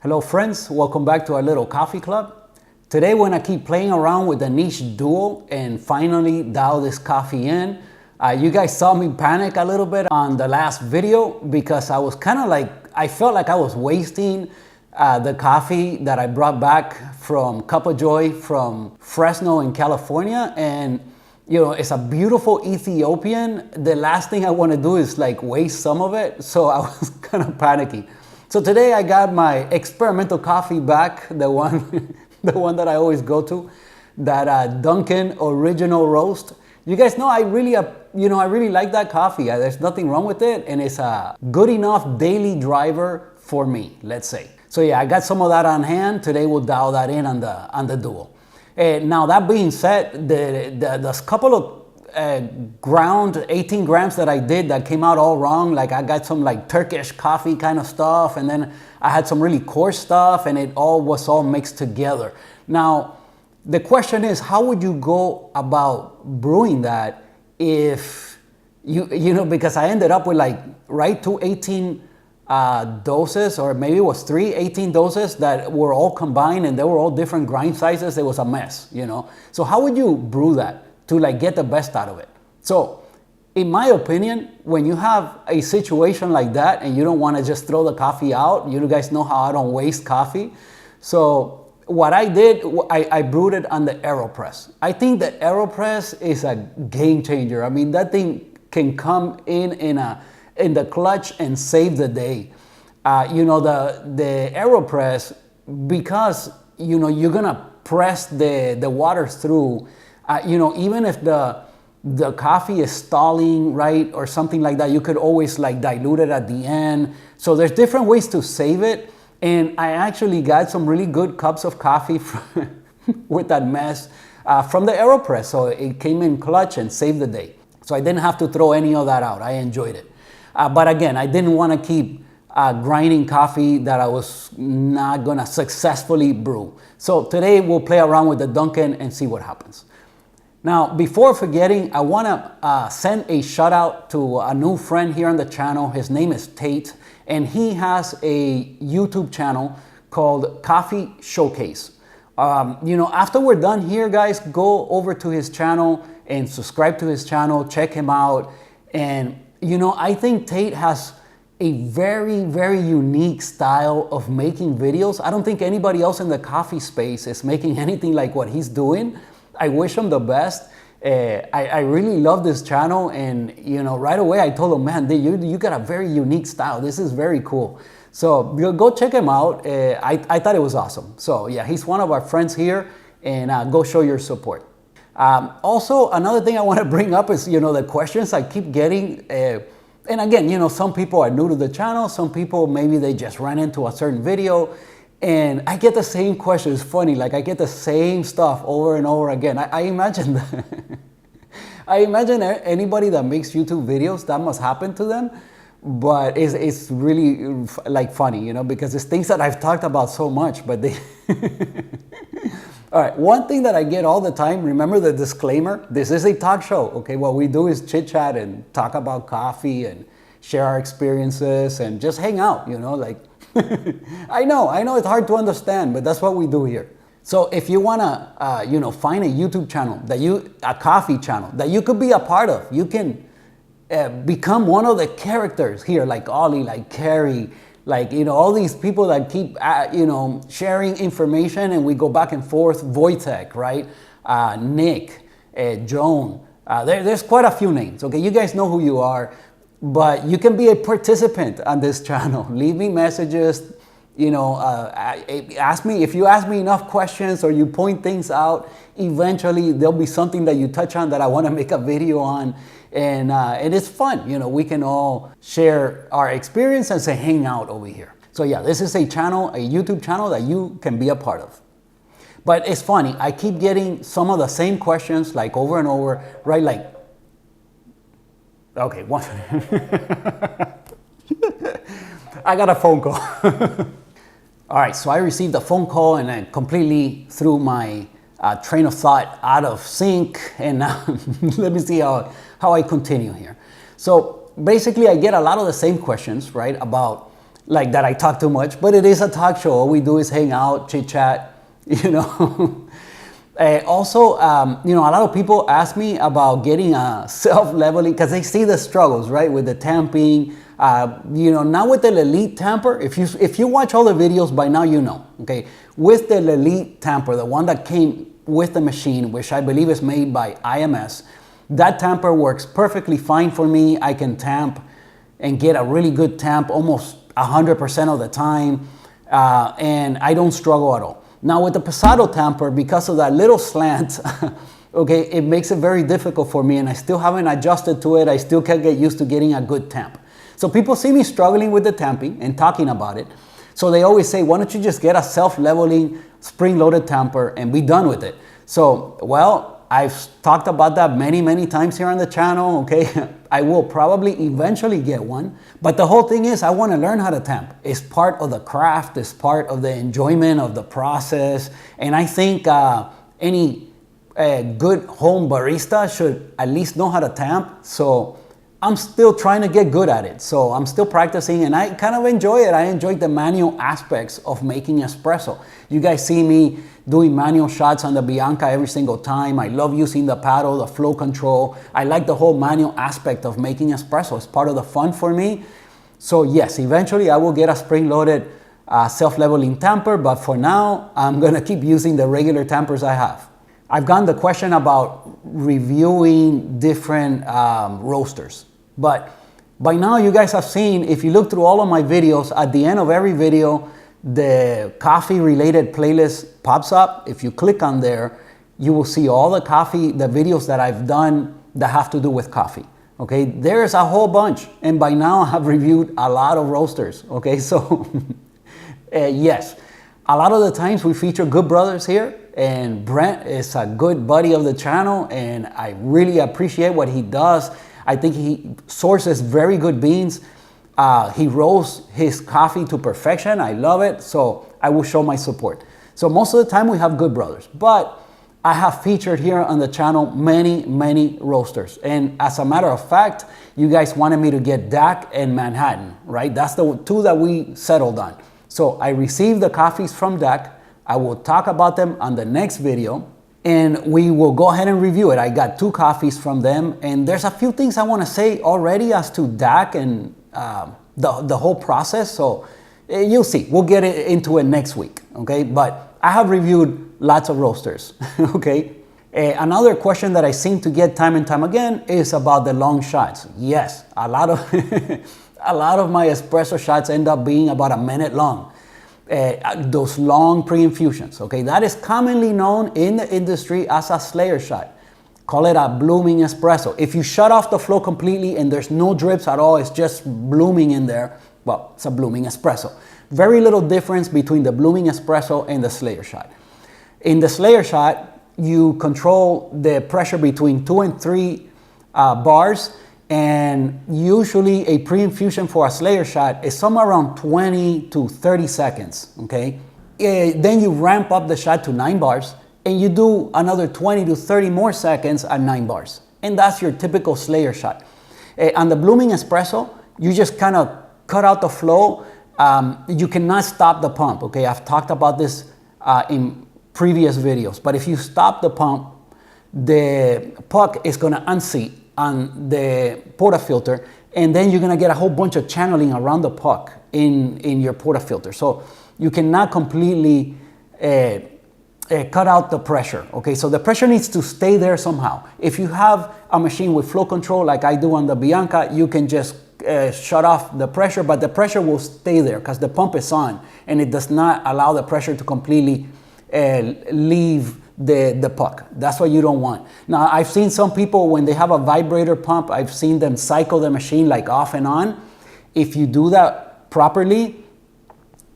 Hello friends, welcome back to our little coffee club. Today we're gonna keep playing around with the niche duo and finally dial this coffee in. You guys saw me panic a little bit on the last video because I was kind of like, I felt like I was wasting the coffee that I brought back from Cup of Joy from Fresno in California. And you know, it's a beautiful Ethiopian. The last thing I want to do is like waste some of it. So I was kind of panicky. So today I got my experimental coffee back, the one that I always go to, that Dunkin' Original Roast. You guys know I really like that coffee. There's nothing wrong with it, and it's a good enough daily driver for me, let's say. So yeah, I got some of that on hand. Today we'll dial that in on the duo. Now that being said, the couple of ground 18 grams that I did that came out all wrong. Like I got some like Turkish coffee kind of stuff, and then I had some really coarse stuff, and it was all mixed together. Now the question is, how would you go about brewing that if you know, because I ended up with like two 18 doses, or maybe it was 18 doses that were all combined, and they were all different grind sizes. It was a mess, you know. So how would you brew that to like get the best out of it? So in my opinion, when you have a situation like that and you don't want to just throw the coffee out, you guys know how I don't waste coffee. So what I did, I brewed it on the AeroPress. I think the AeroPress is a game changer. I mean, that thing can come in the clutch and save the day. You know, the AeroPress, because you know you're gonna press the water through. You know, even if the coffee is stalling, right, or something like that, you could always like dilute it at the end. So there's different ways to save it. And I actually got some really good cups of coffee with that mess from the AeroPress. So it came in clutch and saved the day. So I didn't have to throw any of that out. I enjoyed it. But again, I didn't want to keep grinding coffee that I was not gonna successfully brew. So today we'll play around with the Dunkin' and see what happens. Now, before forgetting, I want to send a shout out to a new friend here on the channel. His name is Tate, and he has a YouTube channel called Coffee Showcase. You know, after we're done here, guys, go over to his channel and subscribe to his channel, check him out. And, you know, I think Tate has a very, very unique style of making videos. I don't think anybody else in the coffee space is making anything like what he's doing. I wish him the best. I really love this channel, and you know, right away I told him, man, you got a very unique style. This is very cool. So go check him out. I thought it was awesome. So yeah, he's one of our friends here, and go show your support. Also, another thing I want to bring up is, you know, the questions I keep getting. And again, you know, some people are new to the channel. Some people, maybe they just ran into a certain video. And I get the same question. It's funny, like I get the same stuff over and over again. I imagine that I imagine anybody that makes YouTube videos, that must happen to them. But it's really like funny, you know, because it's things that I've talked about so much, but they all right, one thing that I get all the time, remember the disclaimer, this is a talk show, okay? What we do is chit chat and talk about coffee and share our experiences and just hang out, you know, like I know it's hard to understand, but that's what we do here. So if you wanna, you know, find a YouTube channel a coffee channel that you could be a part of, you can become one of the characters here, like Ollie, like Carrie, like, you know, all these people that keep, you know, sharing information, and we go back and forth. Wojtek, right? Nick, Joan. There's quite a few names. Okay, you guys know who you are. But you can be a participant on this channel. Leave me messages, you know, if you ask me enough questions or you point things out, eventually there'll be something that you touch on that I want to make a video on. And it's fun, you know, we can all share our experience and say, hang out over here. So yeah, this is a YouTube channel that you can be a part of. But it's funny, I keep getting some of the same questions like over and over, right? Like, okay, one. I got a phone call. All right, so I received a phone call and I completely threw my train of thought out of sync. And now let me see how I continue here. So basically I get a lot of the same questions, right? About like that I talk too much, but it is a talk show. All we do is hang out, chit chat, you know. Also, you know, a lot of people ask me about getting a self-leveling because they see the struggles, right, with the tamping. You know, now with the Lelit tamper, if you watch all the videos by now, you know, okay, with the Lelit tamper, the one that came with the machine, which I believe is made by IMS, that tamper works perfectly fine for me. I can tamp and get a really good tamp almost 100% of the time, and I don't struggle at all. Now with the Cortado tamper, because of that little slant, okay, it makes it very difficult for me, and I still haven't adjusted to it. I still can't get used to getting a good tamp. So people see me struggling with the tamping and talking about it. So they always say, why don't you just get a self-leveling spring-loaded tamper and be done with it? So, well, I've talked about that many, many times here on the channel, okay? I will probably eventually get one. But the whole thing is I want to learn how to tamp. It's part of the craft. It's part of the enjoyment of the process. And I think any good home barista should at least know how to tamp. So I'm still trying to get good at it. So I'm still practicing and I kind of enjoy it. I enjoy the manual aspects of making espresso. You guys see me doing manual shots on the Bianca every single time. I love using the paddle, the flow control. I like the whole manual aspect of making espresso. It's part of the fun for me. So yes, eventually I will get a spring-loaded self-leveling tamper, but for now, I'm gonna keep using the regular tampers I have. I've gotten the question about reviewing different roasters. But by now you guys have seen, if you look through all of my videos, at the end of every video, the coffee related playlist pops up. If you click on there, you will see all the videos that I've done that have to do with coffee. Okay, there's a whole bunch. And by now I have reviewed a lot of roasters. Okay, so yes, a lot of the times we feature good brothers here, and Brent is a good buddy of the channel and I really appreciate what he does. I think he sources very good beans. He roasts his coffee to perfection. I love it. So I will show my support. So most of the time we have good brothers, but I have featured here on the channel many, many roasters. And as a matter of fact, you guys wanted me to get DAC and Manhattan, right? That's the two that we settled on. So I received the coffees from DAC. I will talk about them on the next video and we will go ahead and review it. I got 2 coffees from them and there's a few things I want to say already as to DAC and the whole process. So you'll see, we'll get into it next week, okay? But I have reviewed lots of roasters, okay? Another question that I seem to get time and time again is about the long shots. Yes, a lot of a lot of my espresso shots end up being about a minute long. Those long pre-infusions, okay? That is commonly known in the industry as a Slayer shot. Call it a blooming espresso. If you shut off the flow completely and there's no drips at all, it's just blooming in there, well, it's a blooming espresso. Very little difference between the blooming espresso and the Slayer shot. In the Slayer shot, you control the pressure between 2 and 3 bars, and usually a pre-infusion for a Slayer shot is somewhere around 20 to 30 seconds, okay? Then you ramp up the shot to 9 bars, and you do another 20 to 30 more seconds at 9 bars. And that's your typical Slayer shot. On the blooming espresso, you just kind of cut out the flow. You cannot stop the pump, okay? I've talked about this in previous videos, but if you stop the pump, the puck is gonna unseat on the portafilter, and then you're gonna get a whole bunch of channeling around the puck in your portafilter. So you cannot completely cut out the pressure, okay? So the pressure needs to stay there somehow. If you have a machine with flow control like I do on the Bianca, you can just shut off the pressure, but the pressure will stay there because the pump is on and it does not allow the pressure to completely leave the puck. That's what you don't want. Now, I've seen some people when they have a vibrator pump, I've seen them cycle the machine like off and on. If you do that properly,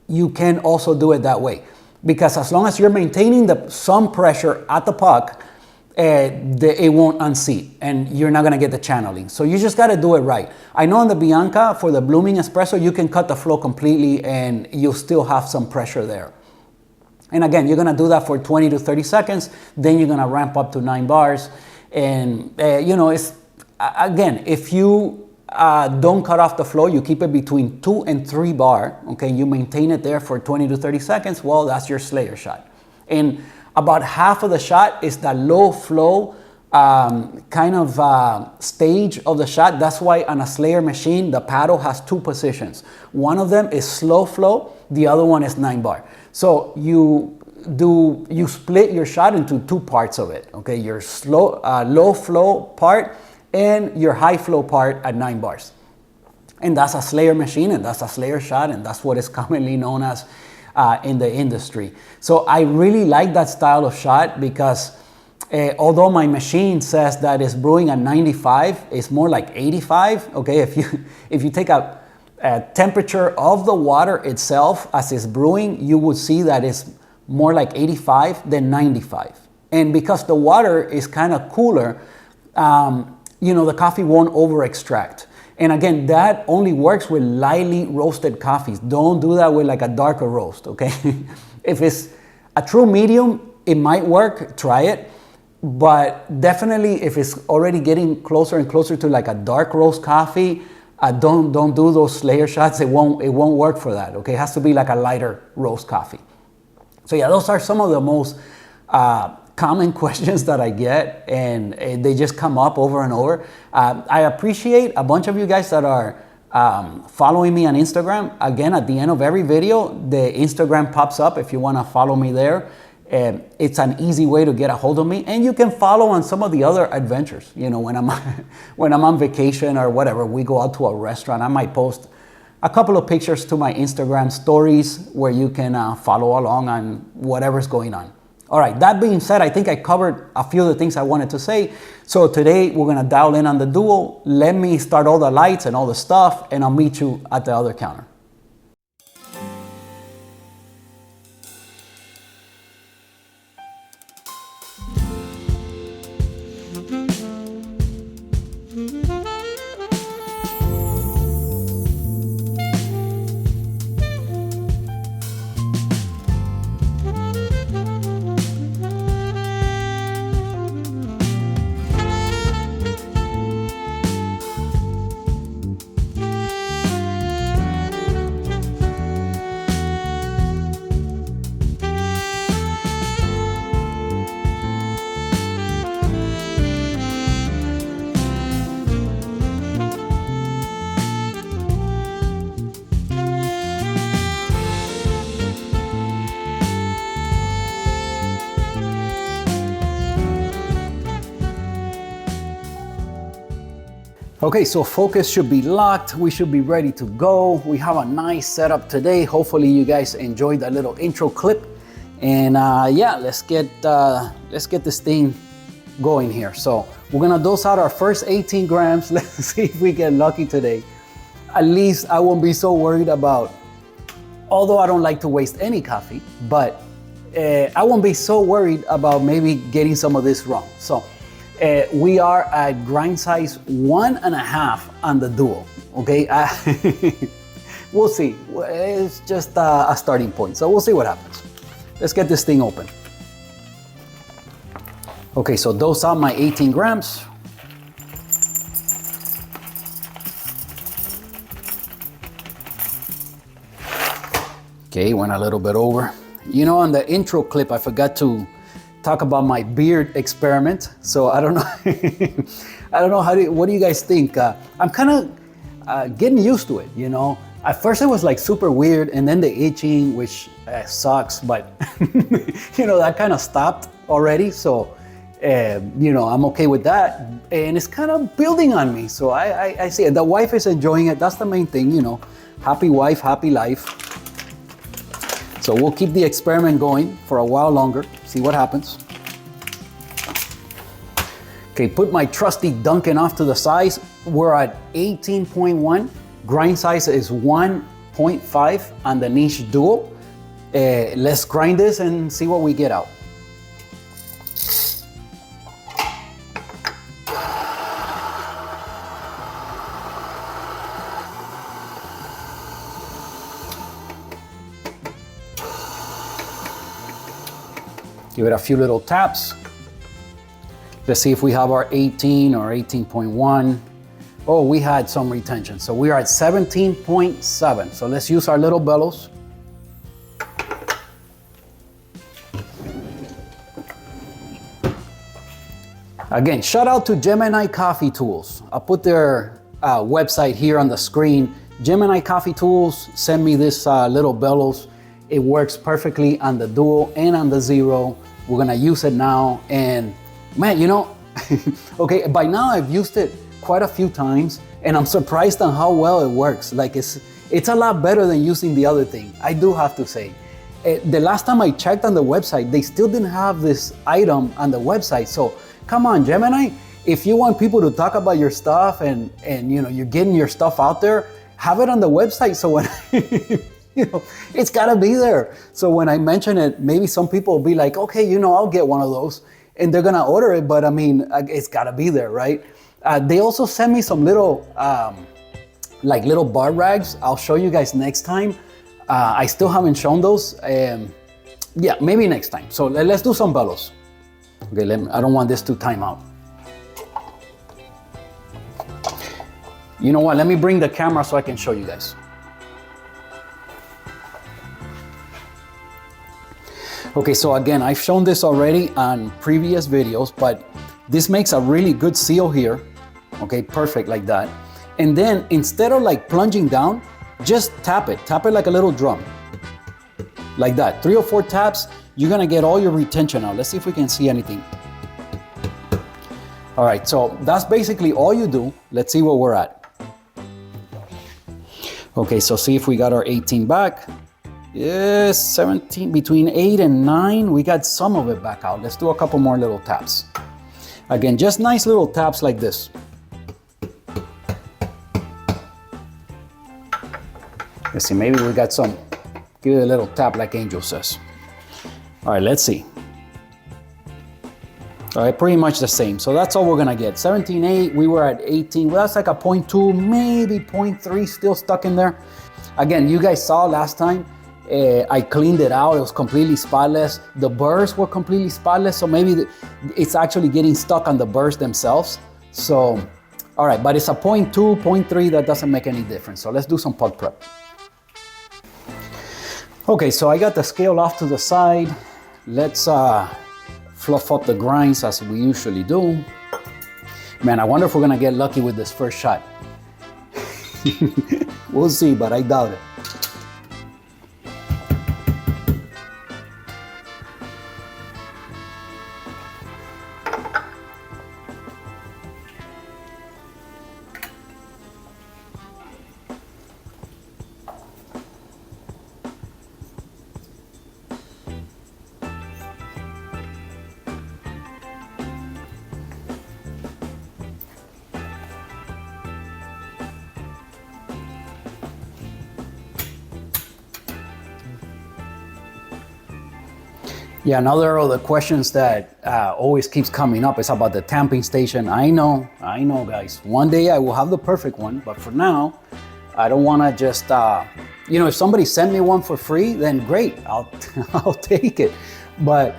you can also do it that way. Because as long as you're maintaining some pressure at the puck, it won't unseat and you're not gonna get the channeling. So you just gotta do it right. I know on the Bianca, for the blooming espresso, you can cut the flow completely and you'll still have some pressure there. And again, you're gonna do that for 20 to 30 seconds, then you're gonna ramp up to 9 bars. And you know, it's again, if you don't cut off the flow. You keep it between 2 and 3 bar, okay? You maintain it there for 20 to 30 seconds. Well, that's your Slayer shot. And about half of the shot is the low flow stage of the shot. That's why on a Slayer machine, the paddle has 2 positions. One of them is slow flow, the other one is 9 bar. So you split your shot into 2 parts of it, okay? Your low flow part and your high flow part at 9 bars. And that's a Slayer machine, and that's a Slayer shot, and that's what is commonly known as in the industry. So I really like that style of shot because although my machine says that it's brewing at 95, it's more like 85, okay? If you take a temperature of the water itself as it's brewing, you would see that it's more like 85 than 95. And because the water is kind of cooler, the coffee won't over extract. And again, that only works with lightly roasted coffees. Don't do that with like a darker roast, okay? If it's a true medium, it might work, try it. But definitely if it's already getting closer and closer to like a dark roast coffee, don't do those Slayer shots. It won't work for that, okay? It has to be like a lighter roast coffee. So yeah, those are some of the most common questions that I get, and they just come up over and over. I appreciate a bunch of you guys that are following me on Instagram. Again, at the end of every video, the Instagram pops up if you want to follow me there. It's an easy way to get a hold of me, and you can follow on some of the other adventures. When I'm on vacation or whatever, we go out to a restaurant, I might post a couple of pictures to my Instagram stories where you can follow along on whatever's going on. All right, that being said, I think I covered a few of the things I wanted to say. So today we're gonna dial in on the Duo. Let me start all the lights and all the stuff, and I'll meet you at the other counter. Okay, so focus should be locked. We should be ready to go. We have a nice setup today. Hopefully you guys enjoyed that little intro clip. And yeah, let's get this thing going here. So we're gonna dose out our first 18 grams. Let's see if we get lucky today. At least I won't be so worried about, although I don't like to waste any coffee, but I won't be so worried about maybe getting some of this wrong. So we are at grind size 1.5 on the Duo, okay? We'll see. It's just a starting point, so we'll see what happens. Let's get this thing open. Okay, so dose out my 18 grams. Okay, went a little bit over. On the intro clip, I forgot to talk about my beard experiment. So I don't know. I don't know what do you guys think? I'm kind of getting used to it, At first it was like super weird, and then the itching, which sucks, but that kind of stopped already. So, I'm okay with that. And it's kind of building on me. So I see it. The wife is enjoying it. That's the main thing, Happy wife, happy life. So we'll keep the experiment going for a while longer, see what happens. Okay, put my trusty Dunkin' off to the side. We're at 18.1. Grind size is 1.5 on the Niche Duo. Let's grind this and see what we get out. Give it a few little taps. Let's see if we have our 18 or 18.1. Oh, we had some retention. So we are at 17.7. So let's use our little bellows. Again, shout out to Gemini Coffee Tools. I'll put their website here on the screen. Gemini Coffee Tools sent me this little bellows. It works perfectly on the Duo and on the Zero. We're gonna use it now. And man, you know, okay, by now I've used it quite a few times and I'm surprised on how well it works. Like it's a lot better than using the other thing. I do have to say. The last time I checked on the website, they still didn't have this item on the website. So come on, Gemini, if you want people to talk about your stuff and you know, you're getting your stuff out there, have it on the website so when, you know, it's gotta be there. So when I mention it, maybe some people will be like, okay, you know, I'll get one of those and they're gonna order it, but I mean, it's gotta be there, right? They also sent me some little, like little bar rags. I'll show you guys next time. I still haven't shown those. Yeah, maybe next time. So let's do some bellows. Okay, I don't want this to time out. You know what, let me bring the camera so I can show you guys. Okay, so again, I've shown this already on previous videos, but this makes a really good seal here. Okay, perfect like that. And then instead of like plunging down, just tap it like a little drum. Like that, 3 or 4 taps, you're gonna get all your retention out. Let's see if we can see anything. All right, so that's basically all you do. Let's see where we're at. Okay, so see if we got our 18 back. Yes, 17, between 8 and 9, we got some of it back out. Let's do a couple more little taps. Again, just nice little taps like this. Let's see, maybe we got some. Give it a little tap like Angel says. All right, let's see. All right, pretty much the same. So that's all we're gonna get. 17.8, we were at 18. Well, that's like a 0.2, maybe 0.3 still stuck in there. Again, you guys saw last time, I cleaned it out. It was completely spotless. The burrs were completely spotless. So maybe it's actually getting stuck on the burrs themselves. So, all right, but it's a 0.2, 0.3, that doesn't make any difference. So let's do some puck prep. Okay, so I got the scale off to the side. Let's fluff up the grinds as we usually do. Man, I wonder if we're gonna get lucky with this first shot. We'll see, but I doubt it. Yeah, another of the questions that always keeps coming up is about the tamping station. I know, guys. One day I will have the perfect one, but for now, I don't want to just, you know, if somebody sent me one for free, then great, I'll take it. But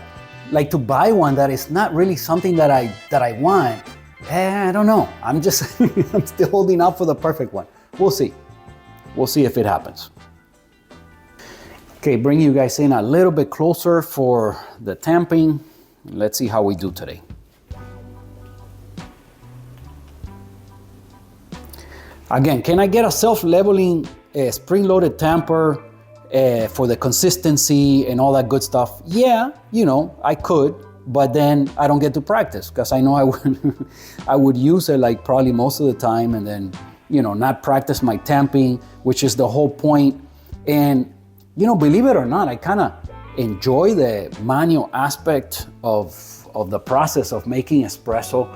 like to buy one that is not really something that I want, I don't know. I'm just, I'm still holding out for the perfect one. We'll see. We'll see if it happens. Okay, bring you guys in a little bit closer for the tamping. Let's see how we do today. Again, can I get a self-leveling spring-loaded tamper for the consistency and all that good stuff? Yeah, you know, I could, but then I don't get to practice because I know I would use it like probably most of the time and then, you know, not practice my tamping, which is the whole point. And you know, believe it or not, I kind of enjoy the manual aspect of the process of making espresso.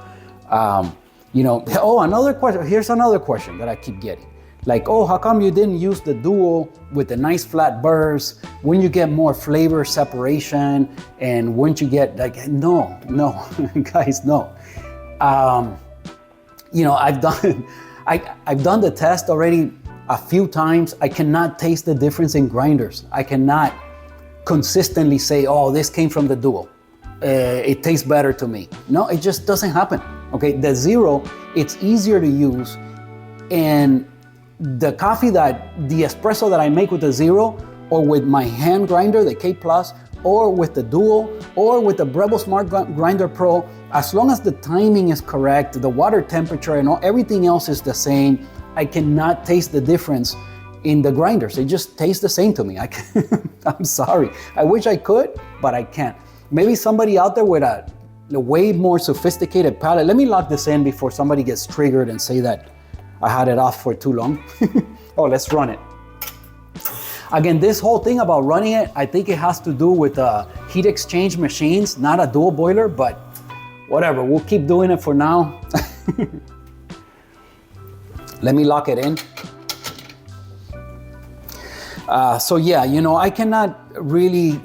You know, oh, another question. Here's another question that I keep getting. Like, oh, how come you didn't use the Duo with the nice flat burrs? Wouldn't you get more flavor separation? And wouldn't you get like, no, guys, no. You know, I've done the test already a few times. I cannot taste the difference in grinders. I cannot consistently say, oh, this came from the Duo. It tastes better to me. No, it just doesn't happen. Okay, the Zero, it's easier to use. And the coffee the espresso that I make with the Zero, or with my hand grinder, the K Plus, or with the Duo, or with the Breville Smart Grinder Pro, as long as the timing is correct, the water temperature and everything else is the same, I cannot taste the difference in the grinders. They just taste the same to me. I'm sorry. I wish I could, but I can't. Maybe somebody out there with a way more sophisticated palate. Let me lock this in before somebody gets triggered and say that I had it off for too long. Oh, let's run it. Again, this whole thing about running it, I think it has to do with heat exchange machines, not a dual boiler, but whatever, we'll keep doing it for now. Let me lock it in. So yeah, you know, I cannot really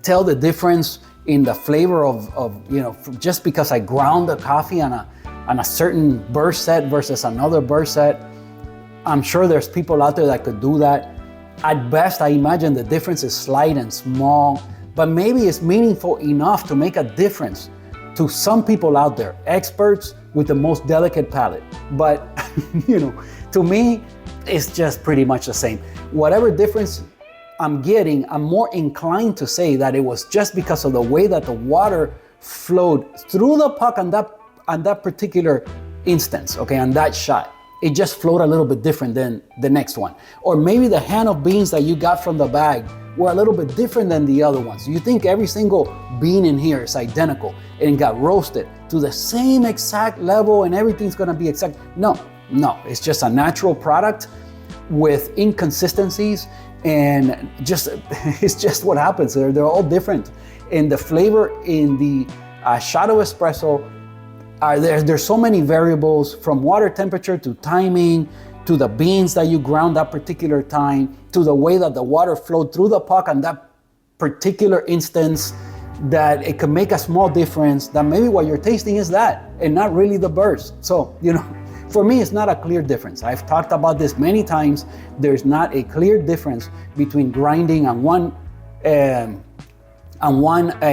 tell the difference in the flavor of you know, just because I ground the coffee on a certain burst set versus another burst set. I'm sure there's people out there that could do that. At best, I imagine the difference is slight and small, but maybe it's meaningful enough to make a difference to some people out there, experts with the most delicate palate. But, you know, to me, it's just pretty much the same. Whatever difference I'm getting, I'm more inclined to say that it was just because of the way that the water flowed through the puck on that particular instance, okay, on that shot. It just flowed a little bit different than the next one. Or maybe the hand of beans that you got from the bag were a little bit different than the other ones. You think every single bean in here is identical and got roasted to the same exact level and everything's gonna be exact. No, it's just a natural product with inconsistencies, and it's just what happens. They're all different. And the flavor in the shot of espresso, there's so many variables, from water temperature to timing, to the beans that you ground that particular time, to the way that the water flowed through the puck on that particular instance, that it can make a small difference, that maybe what you're tasting is that and not really the burst. So, you know, for me, it's not a clear difference. I've talked about this many times. There's not a clear difference between grinding on one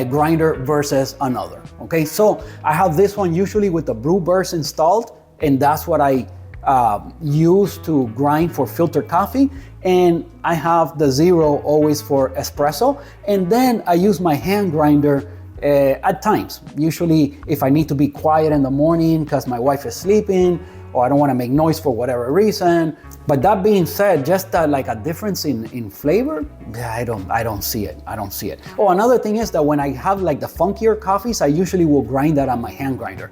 grinder versus another. Okay, so I have this one usually with the brew burst installed, and that's what I use to grind for filter coffee. And I have the Zero always for espresso. And then I use my hand grinder at times. Usually if I need to be quiet in the morning because my wife is sleeping, or I don't want to make noise for whatever reason. But that being said, just like a difference in flavor, I don't see it. Oh, another thing is that when I have like the funkier coffees, I usually will grind that on my hand grinder.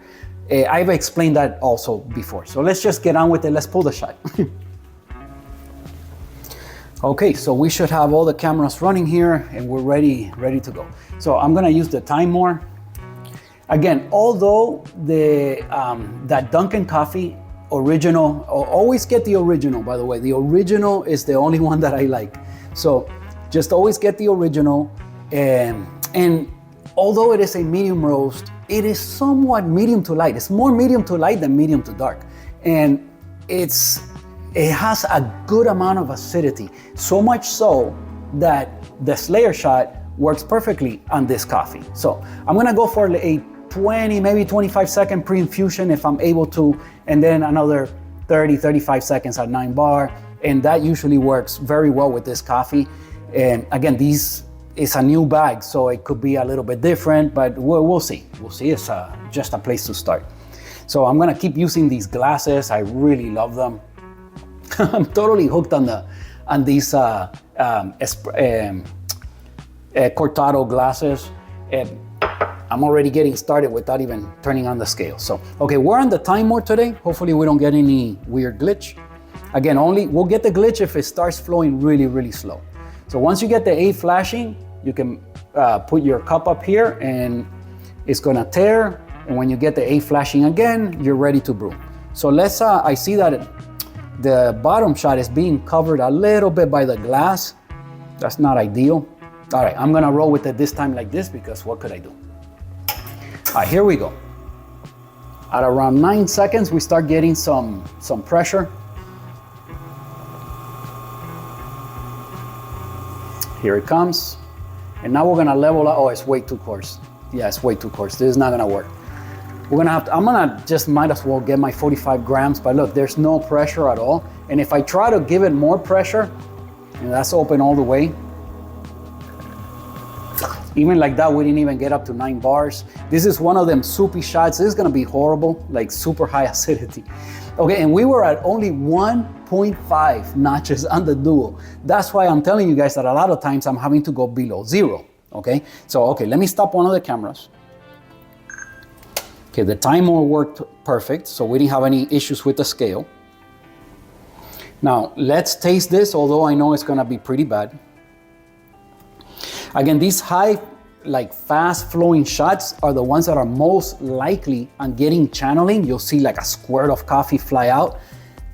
I've explained that also before. So let's just get on with it. Let's pull the shot. Okay, so we should have all the cameras running here and we're ready to go. So I'm gonna use the time more. Again, although that Dunkin' coffee original, always get the original, by the way. The original is the only one that I like. So just always get the original. And although it is a medium roast, it is somewhat medium to light. It's more medium to light than medium to dark. And it has a good amount of acidity. So much so that the Slayer shot works perfectly on this coffee. So I'm gonna go for a 20, maybe 25 second pre-infusion if I'm able to, and then another 30, 35 seconds at 9 bar. And that usually works very well with this coffee. And again, this is a new bag, so it could be a little bit different, but we'll see. We'll see. It's just a place to start. So I'm gonna keep using these glasses. I really love them. I'm totally hooked on these Cortado glasses. I'm already getting started without even turning on the scale. So, okay, we're on the time mode today. Hopefully we don't get any weird glitch. Again, we'll get the glitch if it starts flowing really, really slow. So once you get the A flashing, you can put your cup up here and it's gonna tear. And when you get the A flashing again, you're ready to brew. So let's, I see that the bottom shot is being covered a little bit by the glass. That's not ideal. All right, I'm gonna roll with it this time like this because what could I do? All right, here we go. At around 9 seconds, we start getting some pressure. Here it comes. And now we're gonna level up. Oh, it's way too coarse. Yeah, it's way too coarse. This is not gonna work. We're gonna have to, I'm gonna just might as well get my 45 grams, but look, there's no pressure at all. And if I try to give it more pressure, and that's open all the way. Even like that, we didn't even get up to 9 bars. This is one of them soupy shots. This is gonna be horrible, like super high acidity. Okay, and we were at only 1.5 notches on the Duo. That's why I'm telling you guys that a lot of times I'm having to go below 0, okay? So, okay, let me stop one of the cameras. Okay, the timer worked perfect, so we didn't have any issues with the scale. Now, let's taste this, although I know it's gonna be pretty bad. Again, these high, like fast flowing shots are the ones that are most likely on getting channeling. You'll see like a squirt of coffee fly out.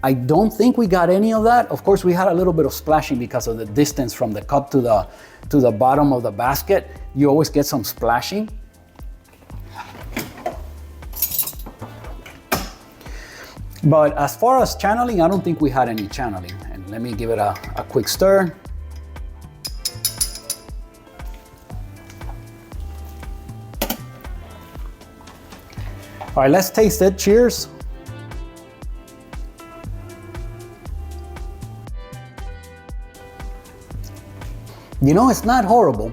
I don't think we got any of that. Of course, we had a little bit of splashing because of the distance from the cup to the bottom of the basket. You always get some splashing. But as far as channeling, I don't think we had any channeling. And let me give it a quick stir. All right, let's taste it. Cheers. You know, it's not horrible.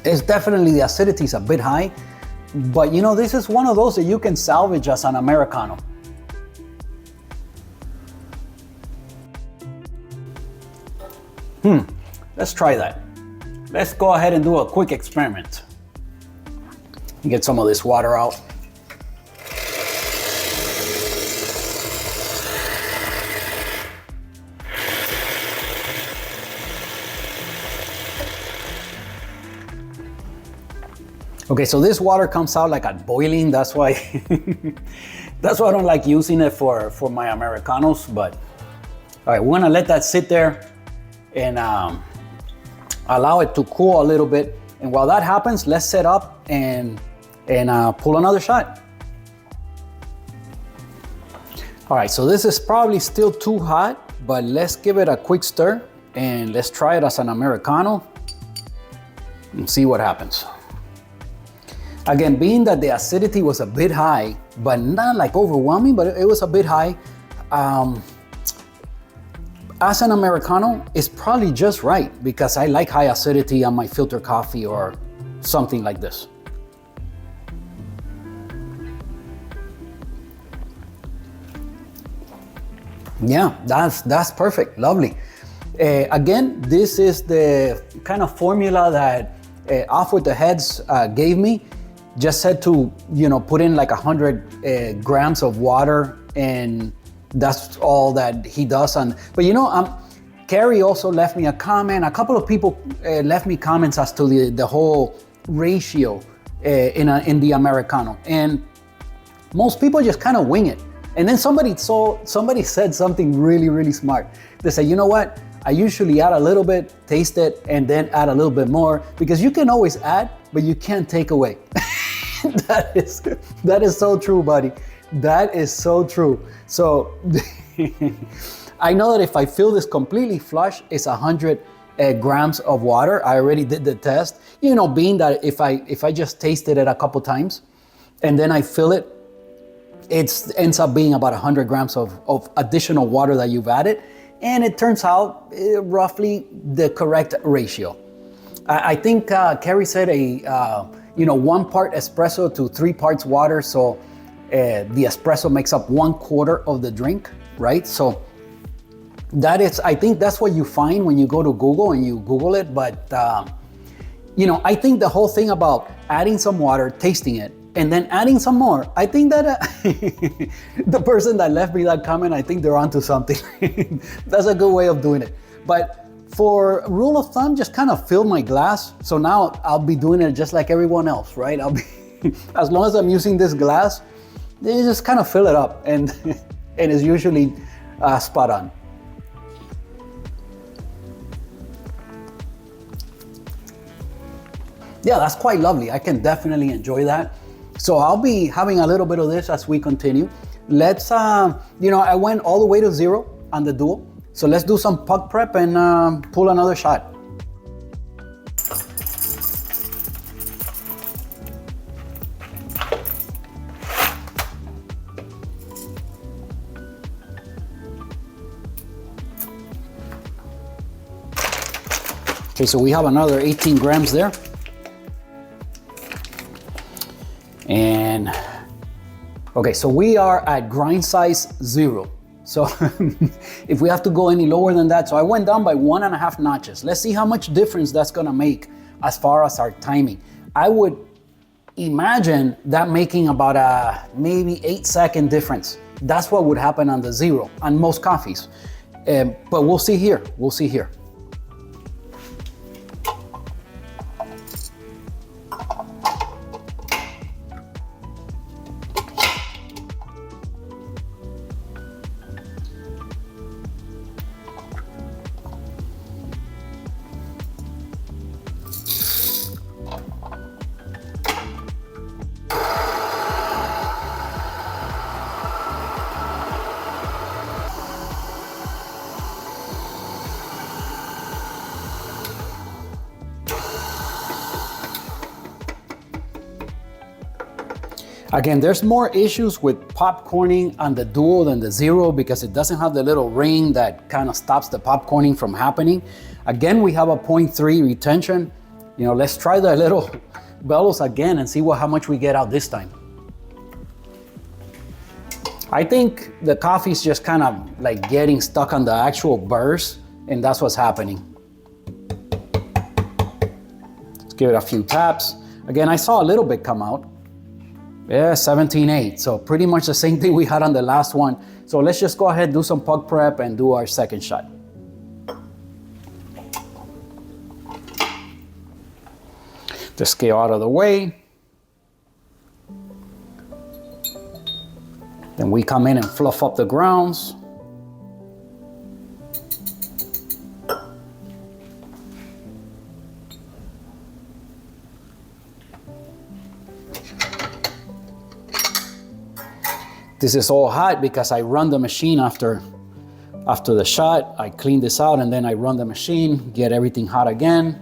It's definitely, the acidity is a bit high, but you know, this is one of those that you can salvage as an Americano. Let's try that. Let's go ahead and do a quick experiment. Get some of this water out. Okay, so this water comes out like at boiling. That's why that's why I don't like using it for my Americanos. But all right, we're gonna let that sit there and allow it to cool a little bit. And while that happens, let's set up and pull another shot. All right, so this is probably still too hot, but let's give it a quick stir and let's try it as an Americano and see what happens. Again, being that the acidity was a bit high, but not like overwhelming, but it was a bit high. As an Americano, it's probably just right because I like high acidity on my filter coffee or something like this. Yeah, that's perfect, lovely. Again, this is the kind of formula that Off With The Heads gave me. Just said to, you know, put in like 100 grams of water, and that's all that he does. But you know, Carrie also left me a comment. A couple of people left me comments as to the whole ratio in the Americano, and most people just kind of wing it. And then somebody said something really, really smart. They said, you know what? I usually add a little bit, taste it, and then add a little bit more, because you can always add, but you can't take away. That is so true, buddy. That is so true. So I know that if I fill this completely flush, it's 100 grams of water. I already did the test. You know, being that if I just tasted it a couple times and then I fill it, it ends up being about 100 grams of additional water that you've added. And it turns out roughly the correct ratio. I think Carrie said 1 part espresso to 3 parts water. So the espresso makes up 1/4 of the drink, right? So I think that's what you find when you go to Google and you Google it. But, I think the whole thing about adding some water, tasting it, and then adding some more, I think that the person that left me that comment, I think they're onto something. That's a good way of doing it. But for rule of thumb, just kind of fill my glass. So now I'll be doing it just like everyone else, right? As long as I'm using this glass, you just kind of fill it up, and it's usually spot on. Yeah, that's quite lovely. I can definitely enjoy that. So I'll be having a little bit of this as we continue. Let's, I went all the way to 0 on the Duo. So let's do some puck prep and pull another shot. Okay, so we have another 18 grams there. And okay, so we are at grind size 0. So if we have to go any lower than that, so I went down by 1.5 notches. Let's see how much difference that's gonna make as far as our timing. I would imagine that making about a maybe 8-second difference. That's what would happen on the 0 on most coffees. But we'll see here, we'll see here. Again, there's more issues with popcorning on the Duo than the 0 because it doesn't have the little ring that kind of stops the popcorning from happening. Again, we have a 0.3 retention. You know, let's try the little bellows again and see how much we get out this time. I think the coffee's just kind of like getting stuck on the actual burrs, and that's what's happening. Let's give it a few taps. Again, I saw a little bit come out. Yeah, 17.8, so pretty much the same thing we had on the last one. So let's just go ahead, do some puck prep and do our second shot. The scale out of the way. Then we come in and fluff up the grounds. This is all hot because I run the machine after the shot. I clean this out and then I run the machine, get everything hot again.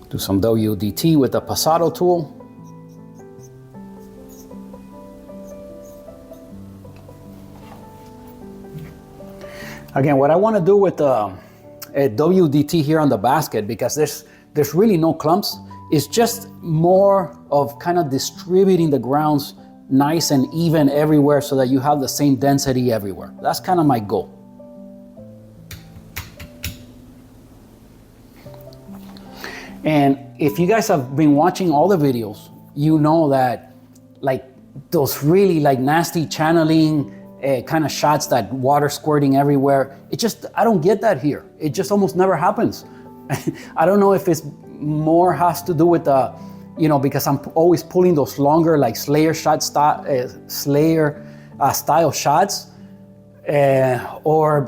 Do some WDT with the Cortado tool. Again, what I want to do with the WDT here on the basket, because there's really no clumps, is just more of kind of distributing the grounds nice and even everywhere so that you have the same density everywhere. That's kind of my goal. And if you guys have been watching all the videos, you know that like those really like nasty channeling kind of shots, that water squirting everywhere, I don't get that here. It just almost never happens. I don't know if it's more has to do with the, because I'm always pulling those longer like Slayer style shots, or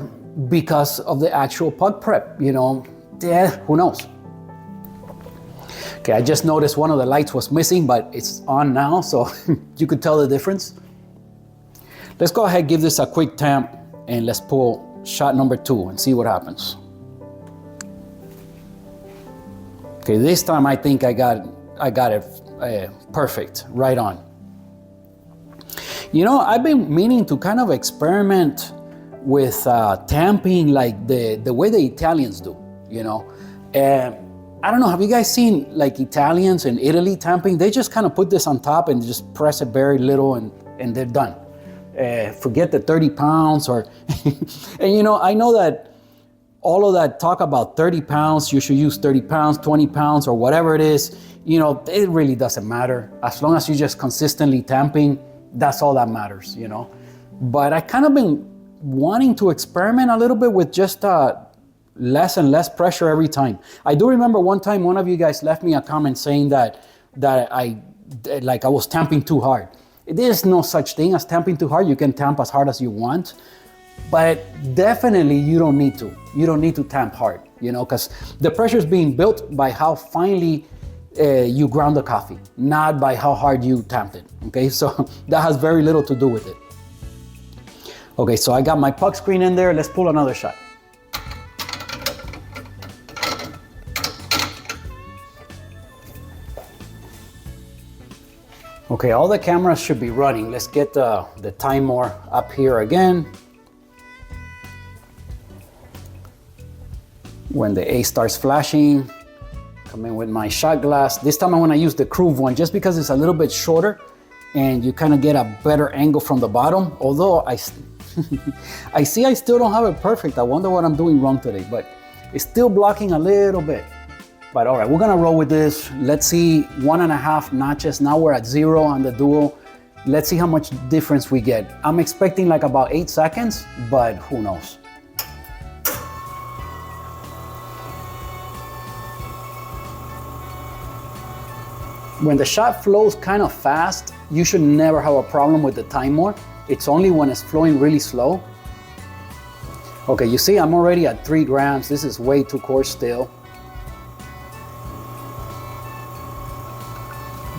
because of the actual puck prep, yeah, who knows? Okay, I just noticed one of the lights was missing, but it's on now, so you could tell the difference. Let's go ahead, give this a quick tamp, and let's pull shot number 2 and see what happens. Okay, this time I think I got it perfect, right on. I've been meaning to kind of experiment with tamping like the way the Italians do, I don't know, have you guys seen like Italians in Italy tamping? They just kind of put this on top and just press it very little and they're done. Forget the 30 pounds or, and I know that all of that talk about 30 pounds, you should use 30 pounds, 20 pounds or whatever it is, it really doesn't matter. As long as you're just consistently tamping, that's all that matters, But I kind of been wanting to experiment a little bit with just less and less pressure every time. I do remember one time one of you guys left me a comment saying that I was tamping too hard. There's no such thing as tamping too hard. You can tamp as hard as you want, but definitely you don't need to. You don't need to tamp hard, because the pressure is being built by how finely you ground the coffee, not by how hard you tamped it, okay? So that has very little to do with it. Okay, so I got my puck screen in there. Let's pull another shot. Okay, all the cameras should be running. Let's get the timer up here again. When the A starts flashing, come in with my shot glass. This time I want to use the Groove one just because it's a little bit shorter and you kind of get a better angle from the bottom. Although I see I still don't have it perfect. I wonder what I'm doing wrong today, but it's still blocking a little bit. But all right, we're gonna roll with this. Let's see, 1.5 notches. Now we're at 0 on the Duo. Let's see how much difference we get. I'm expecting like about 8 seconds, but who knows? When the shot flows kind of fast, you should never have a problem with the timer. It's only when it's flowing really slow. Okay, you see I'm already at 3 grams. This is way too coarse still.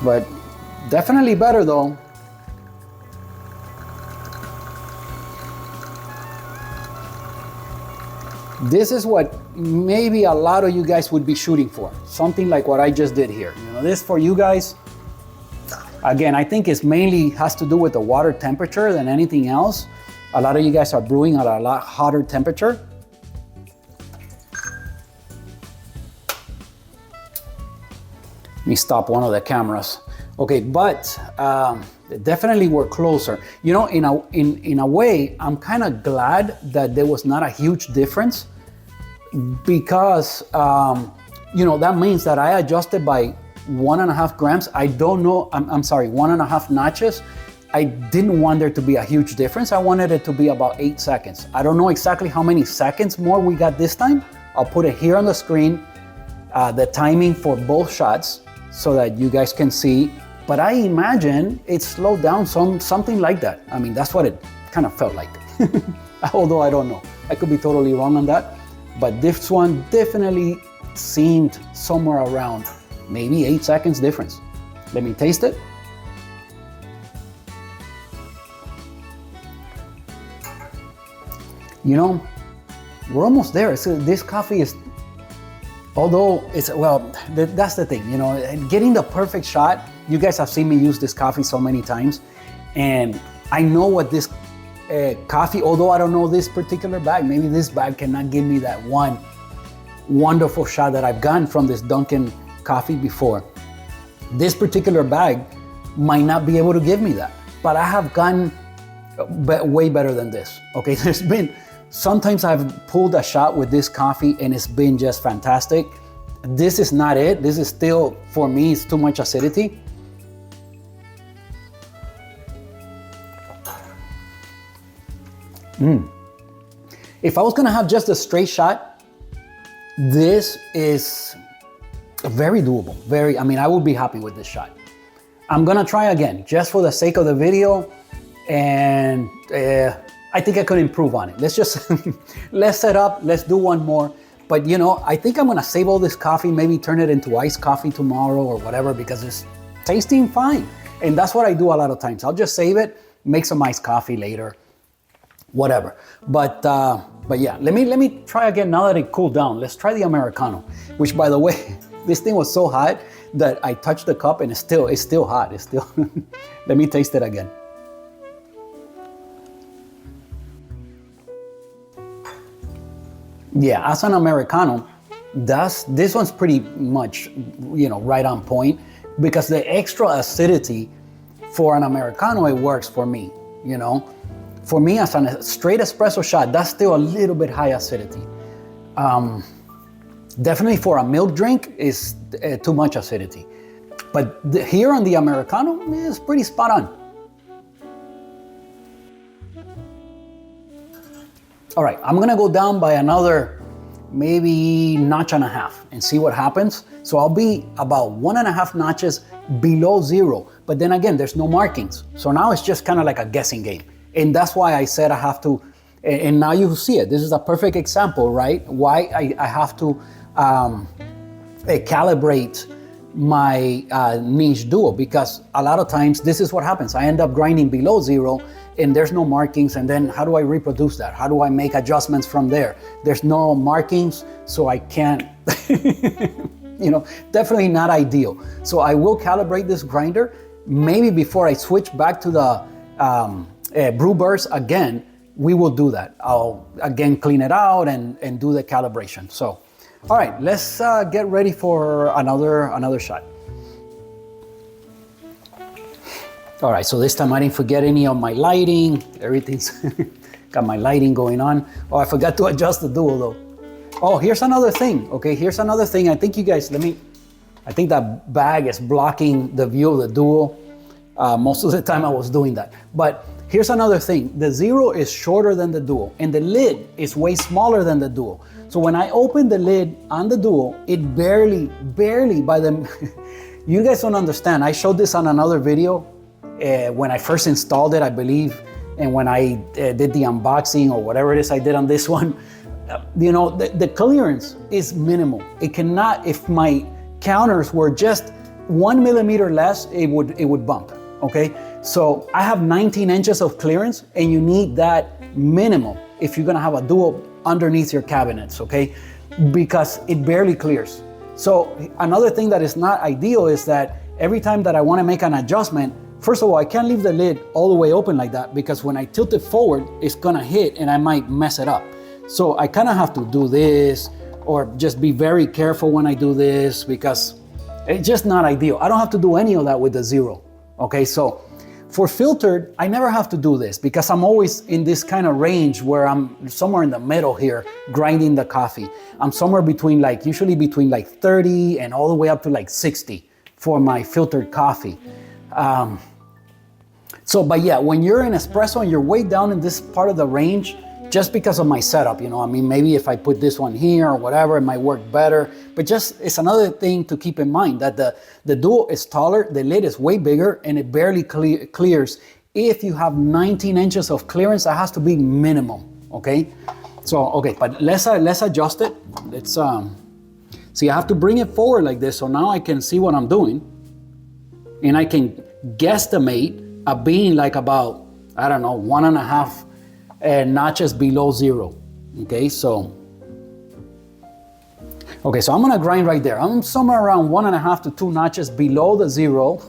But definitely better though. This is what maybe a lot of you guys would be shooting for. Something like what I just did here. You know, this for you guys, again, I think it's mainly has to do with the water temperature than anything else. A lot of you guys are brewing at a lot hotter temperature. Let me stop one of the cameras. Okay, but definitely we're closer. You know, in a way, I'm kind of glad that there was not a huge difference because, you know, that means that I adjusted by 1.5 grams. I don't know, I'm sorry, 1.5 notches. I didn't want there to be a huge difference. I wanted it to be about 8 seconds. I don't know exactly how many seconds more we got this time. I'll put it here on the screen, the timing for both shots, so that you guys can see, but I imagine it slowed down something like that. I mean, that's what it kind of felt like. Although I don't know, I could be totally wrong on that, but this one definitely seemed somewhere around maybe 8 seconds difference. Let me taste it. You know, we're almost there. So this coffee is, although it's, well, that's the thing, you know, getting the perfect shot. You guys have seen me use this coffee so many times, and I know what this coffee, although I don't know this particular bag, maybe this bag cannot give me that one wonderful shot that I've gotten from this Dunkin' coffee before. This particular bag might not be able to give me that, but I have gotten way better than this. Okay, there's been, sometimes I've pulled a shot with this coffee and it's been just fantastic. This is not it. This is still, for me, it's too much acidity. If I was gonna have just a straight shot, this is very doable. I mean, I would be happy with this shot. I'm gonna try again, just for the sake of the video, and I think I could improve on it. Let's just, let's set up, let's do one more. But you know, I think I'm gonna save all this coffee, maybe turn it into iced coffee tomorrow or whatever, because it's tasting fine. And that's what I do a lot of times. I'll just save it, make some iced coffee later, whatever. But yeah, let me try again now that it cooled down. Let's try the Americano, which, by the way, this thing was so hot that I touched the cup and it's still hot. It's still, let me taste it again. Yeah, as an Americano, this one's pretty much, you know, right on point, because the extra acidity for an Americano, it works for me, you know. For me, as a straight espresso shot, that's still a little bit high acidity. Definitely for a milk drink is too much acidity. But here on the Americano, it's pretty spot on. All right, I'm gonna go down by another maybe notch and a half and see what happens. So I'll be about 1.5 notches below 0. But then again, there's no markings. So now it's just kind of like a guessing game. And that's why I said I have to, and now you see it. This is a perfect example, right? Why I have to calibrate my niche duo, because a lot of times this is what happens. I end up grinding below 0 and there's no markings, and then how do I reproduce that? How do I make adjustments from there? There's no markings, so I can't, definitely not ideal. So I will calibrate this grinder. Maybe before I switch back to the brew burst again, we will do that. I'll again clean it out and do the calibration. So, all right, let's get ready for another shot. All right, so this time I didn't forget any of my lighting. Everything's got my lighting going on. Oh, I forgot to adjust the dual though. Oh, here's another thing. Okay, here's another thing. I think you guys, I think that bag is blocking the view of the dual. Most of the time I was doing that. But here's another thing. The 0 is shorter than the dual, and the lid is way smaller than the dual. So when I open the lid on the dual, it barely by the, you guys don't understand. I showed this on another video when I first installed it, I believe, and when I did the unboxing or whatever it is I did on this one, the clearance is minimal. It cannot, if my counters were just 1 millimeter less, it would bump, okay? So I have 19 inches of clearance, and you need that minimum if you're gonna have a dual underneath your cabinets, okay? Because it barely clears. So another thing that is not ideal is that every time that I wanna make an adjustment, first of all, I can't leave the lid all the way open like that, because when I tilt it forward, it's gonna hit and I might mess it up. So I kinda have to do this, or just be very careful when I do this, because it's just not ideal. I don't have to do any of that with the 0, okay? So for filtered, I never have to do this, because I'm always in this kind of range where I'm somewhere in the middle here, grinding the coffee. I'm somewhere between usually between 30 and all the way up to 60 for my filtered coffee. But yeah, when you're in espresso and you're way down in this part of the range, just because of my setup, maybe if I put this one here or whatever, it might work better. But just, it's another thing to keep in mind that the dual is taller, the lid is way bigger, and it barely clears. If you have 19 inches of clearance, that has to be minimum, okay? So, okay, but let's adjust it. Let's, see, I have to bring it forward like this, so now I can see what I'm doing. And I can guesstimate at being about, I don't know, 1.5 notches below 0. Okay, so I'm gonna grind right there. I'm somewhere around 1.5 to 2 notches below the 0.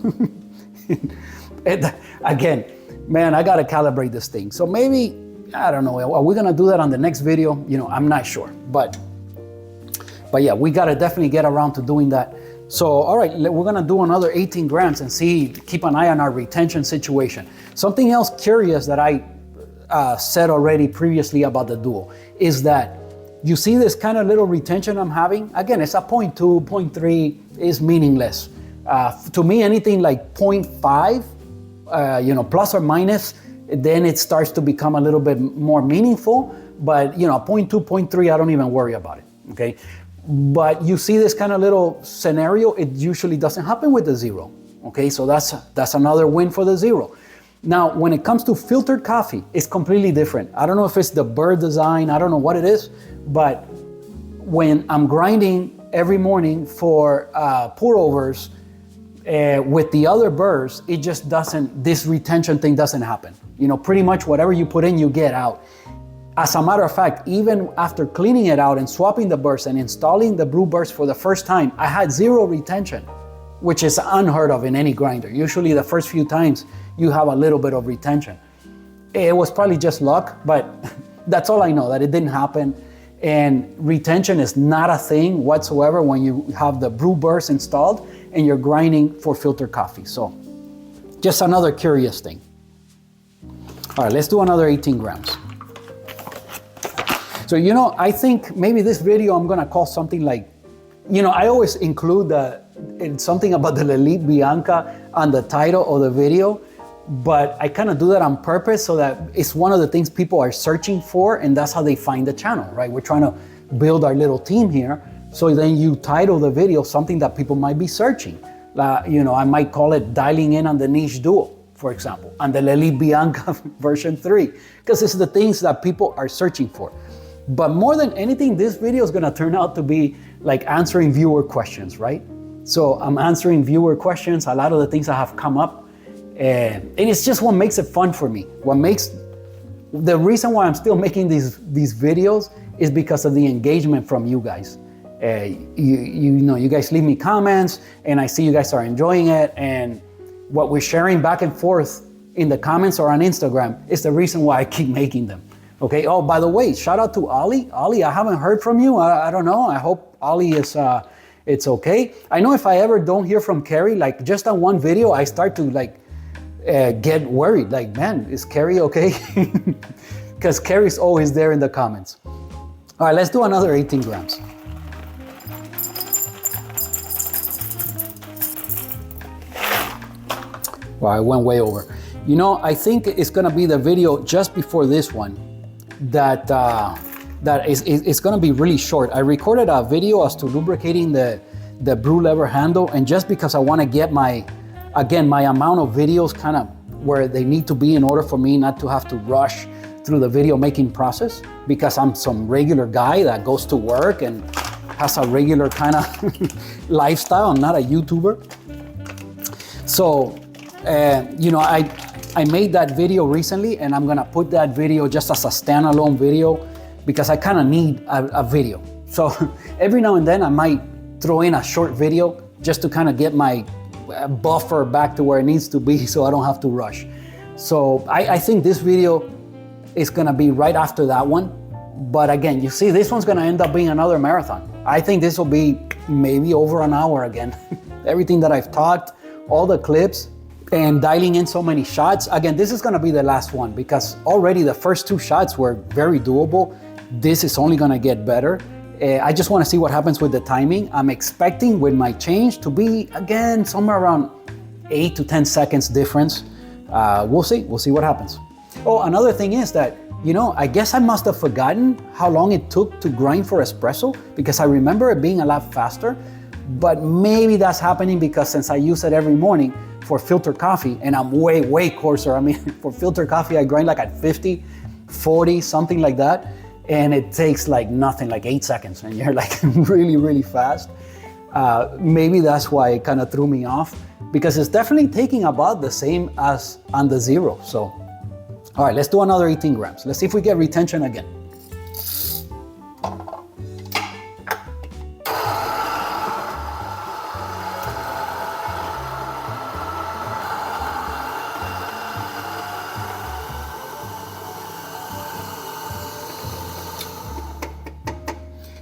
And again, man, I gotta calibrate this thing. So maybe, I don't know, are we gonna do that on the next video? I'm not sure, but yeah, we gotta definitely get around to doing that. So, all right, we're gonna do another 18 grams and keep an eye on our retention situation. Something else curious that I said already previously about the dual is that you see this kind of little retention I'm having. Again, it's a 0.2, 0.3 is meaningless. To me, anything like 0.5, plus or minus, then it starts to become a little bit more meaningful. But 0.2, 0.3, I don't even worry about it, okay? But you see this kind of little scenario, it usually doesn't happen with the 0, okay? So that's another win for the 0. Now, when it comes to filtered coffee, it's completely different. I don't know if it's the burr design, I don't know what it is, but when I'm grinding every morning for pour-overs with the other burrs, it just doesn't, this retention thing doesn't happen. Pretty much whatever you put in, you get out. As a matter of fact, even after cleaning it out and swapping the burrs and installing the brew burrs for the first time, I had 0 retention, which is unheard of in any grinder. Usually the first few times you have a little bit of retention. It was probably just luck, but that's all I know, that it didn't happen. And retention is not a thing whatsoever when you have the brew burrs installed and you're grinding for filtered coffee. So just another curious thing. All right, let's do another 18 grams. So, I think maybe this video I'm gonna call something like, I always include something about the Lelit Bianca on the title of the video, but I kind of do that on purpose so that it's one of the things people are searching for, and that's how they find the channel, right? We're trying to build our little team here. So then you title the video something that people might be searching. I might call it Dialing In on the Niche Duo, for example, and the Lelit Bianca version 3, because it's the things that people are searching for. But more than anything, this video is gonna turn out to be like answering viewer questions, right? So I'm answering viewer questions, a lot of the things that have come up. And it's just what makes it fun for me. The reason why I'm still making these videos is because of the engagement from you guys. You guys leave me comments and I see you guys are enjoying it, and what we're sharing back and forth in the comments or on Instagram is the reason why I keep making them. Okay. Oh, by the way, shout out to Ollie. Ollie, I haven't heard from you. I don't know. I hope Ollie is it's okay. I know if I ever don't hear from Carrie, like just on one video, I start to like get worried. Like, man, is Carrie okay? Because Carrie's always there in the comments. All right, let's do another 18 grams. Well, I went way over. You know, I think it's gonna be the video just before this one that is gonna be really short. I recorded a video as to lubricating the brew lever handle, and just because I wanna get my amount of videos kind of where they need to be in order for me not to have to rush through the video making process, because I'm some regular guy that goes to work and has a regular kind of lifestyle. I'm not a YouTuber. So, you know, I made that video recently, and I'm gonna put that video just as a standalone video because I kind of need a video. So every now and then I might throw in a short video just to kind of get my buffer back to where it needs to be so I don't have to rush. So I think this video is gonna be right after that one. But again, you see, this one's gonna end up being another marathon. I think this will be maybe over an hour again. Everything that I've taught, all the clips, and dialing in so many shots. Again, this is gonna be the last one because already the first 2 shots were very doable. This is only gonna get better. I just wanna see what happens with the timing. I'm expecting with my change to be, again, somewhere around 8 to 10 seconds difference. We'll see what happens. Oh, another thing is that, you know, I guess I must have forgotten how long it took to grind for espresso, because I remember it being a lot faster, but maybe that's happening because since I use it every morning for filter coffee, and I'm way coarser. I mean, for filter coffee, I grind like at 50, 40, something like that. And it takes like nothing, like 8 seconds, and you're like really fast. Maybe that's why it kind of threw me off, because it's definitely taking about the same as on the zero. So, all right, let's do another 18 grams. Let's see if we get retention again.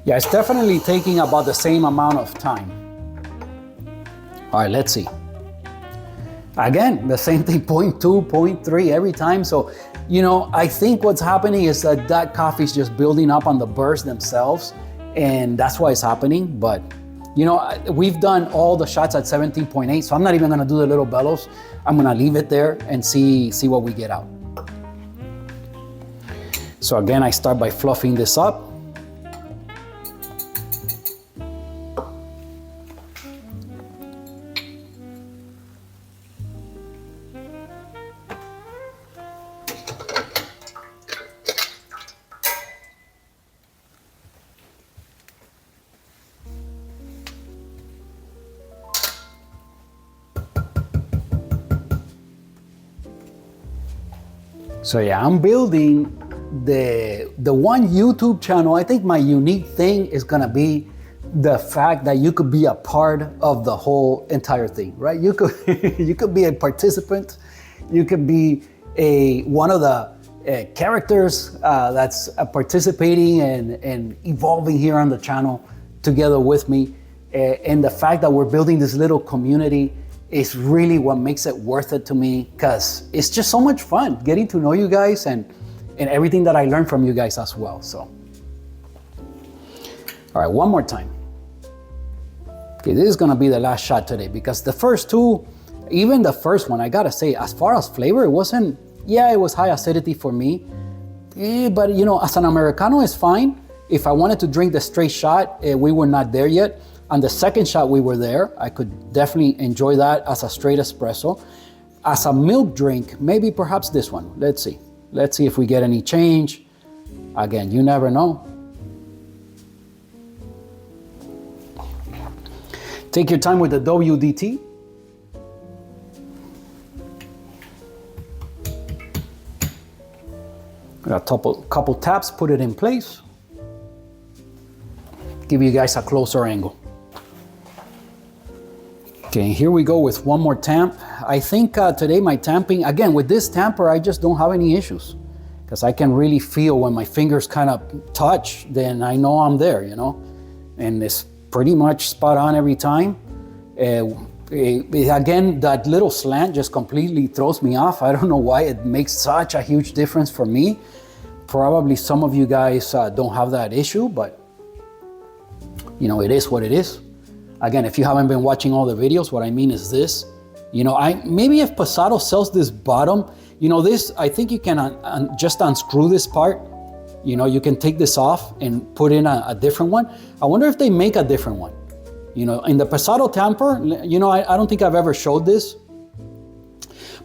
Yeah, it's definitely taking about the same amount of time. All right, let's see. Again, the same thing, 0.2, 0.3 every time. So, you know, I think what's happening is that coffee is just building up on the burrs themselves, and that's why it's happening. But, you know, we've done all the shots at 17.8, so I'm not even gonna do the little bellows. I'm gonna leave it there and see what we get out. So again, I start by fluffing this up. So yeah, I'm building the one YouTube channel. I think my unique thing is gonna be the fact that you could be a part of the whole entire thing, right? You could you could be a participant, you could be one of the characters that's participating and evolving here on the channel together with me. And the fact that we're building this little community is really what makes it worth it to me, because it's just so much fun getting to know you guys and everything that I learned from you guys as well. So, all right, one more time. Okay, this is gonna be the last shot today, because the first 2, even the first one, I gotta say, as far as flavor, it wasn't, yeah, it was high acidity for me, but you know, as an Americano, it's fine. If I wanted to drink the straight shot, we were not there yet. On the second shot, we were there. I could definitely enjoy that as a straight espresso. As a milk drink, maybe perhaps this one. Let's see. Let's see if we get any change. Again, you never know. Take your time with the WDT. A couple taps, put it in place. Give you guys a closer angle. Okay, here we go with one more tamp. I think today my tamping, again, with this tamper, I just don't have any issues because I can really feel when my fingers kind of touch, then I know I'm there, you know? And it's pretty much spot on every time. Again, that little slant just completely throws me off. I don't know why it makes such a huge difference for me. Probably some of you guys don't have that issue, but you know, it is what it is. Again, if you haven't been watching all the videos, what I mean is this. You know, maybe if Cortado sells this bottom, you know, this, I think you can just unscrew this part. You know, you can take this off and put in a different one. I wonder if they make a different one. You know, in the Cortado tamper, you know, I don't think I've ever showed this,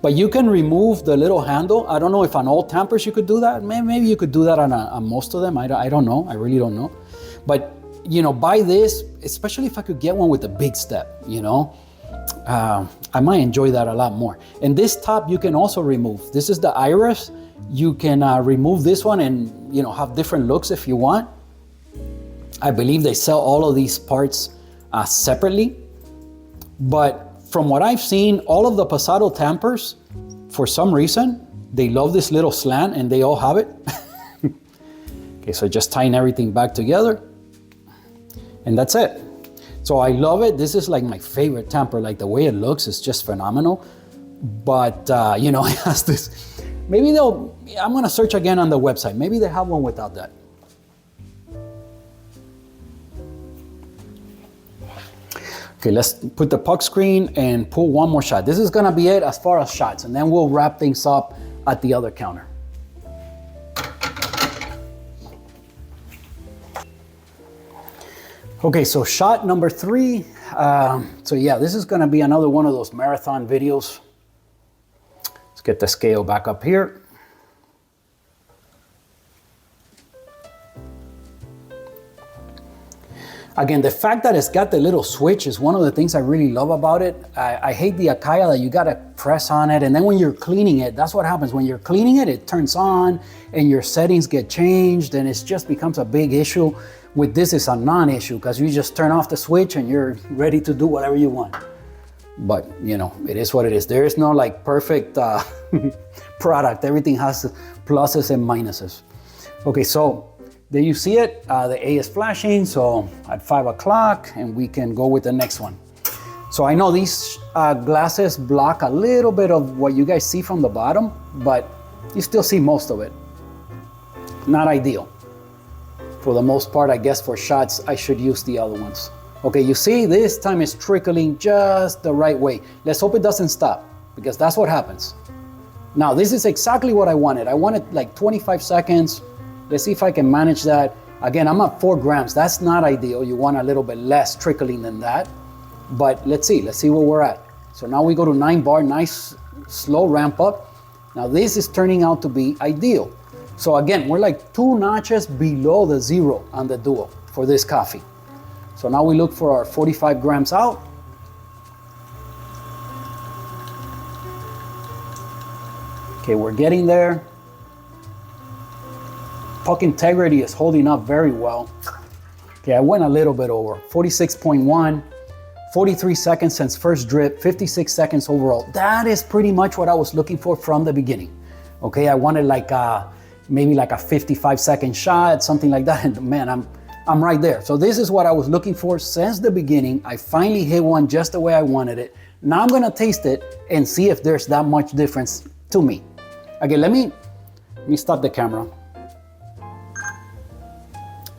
but you can remove the little handle. I don't know if on all tampers you could do that. Maybe you could do that on most of them. I don't know. I really don't know. But you know, buy this, especially if I could get one with a big step, you know, I might enjoy that a lot more. And this top you can also remove. This is the iris. You can remove this one and, you know, have different looks if you want. I believe they sell all of these parts separately. But from what I've seen, all of the Cortado tampers, for some reason, they love this little slant and they all have it. Okay, so just tying everything back together. And that's it. So I love it. This is like my favorite tamper. Like the way it looks is just phenomenal. But, you know, it has this, maybe I'm gonna search again on the website. Maybe they have one without that. Okay, let's put the puck screen and pull one more shot. This is gonna be it as far as shots, and then we'll wrap things up at the other counter. Okay, so shot number 3. So yeah, this is gonna be another one of those marathon videos. Let's get the scale back up here. Again, the fact that it's got the little switch is one of the things I really love about it. I hate the Akaya that you gotta press on it, and then when you're cleaning it, that's what happens. When you're cleaning it, it turns on and your settings get changed and it just becomes a big issue. With this, it's a non-issue because you just turn off the switch and you're ready to do whatever you want. But you know, it is what it is. There is no like perfect product. Everything has pluses and minuses. Okay, so there you see it. The A is flashing, so at 5 o'clock, and we can go with the next one. So I know these glasses block a little bit of what you guys see from the bottom, but you still see most of it. Not ideal. For the most part, I guess for shots, I should use the other ones. Okay, you see, this time it's trickling just the right way. Let's hope it doesn't stop, because that's what happens. Now, this is exactly what I wanted. I wanted like 25 seconds. Let's see if I can manage that. Again, I'm at 4 grams. That's not ideal. You want a little bit less trickling than that. But let's see where we're at. So now we go to 9 bar, nice slow ramp up. Now this is turning out to be ideal. So again, we're like 2 notches below the 0 on the Duo for this coffee. So now we look for our 45 grams out. Okay, we're getting there. Puck integrity is holding up very well. Okay, I went a little bit over, 46.1, 43 seconds since first drip, 56 seconds overall. That is pretty much what I was looking for from the beginning. Okay, I wanted like maybe like a 55-second shot, something like that, and man, I'm right there. So this is what I was looking for since the beginning. I finally hit one just the way I wanted it. Now I'm gonna taste it and see if there's that much difference to me. Okay, let me stop the camera.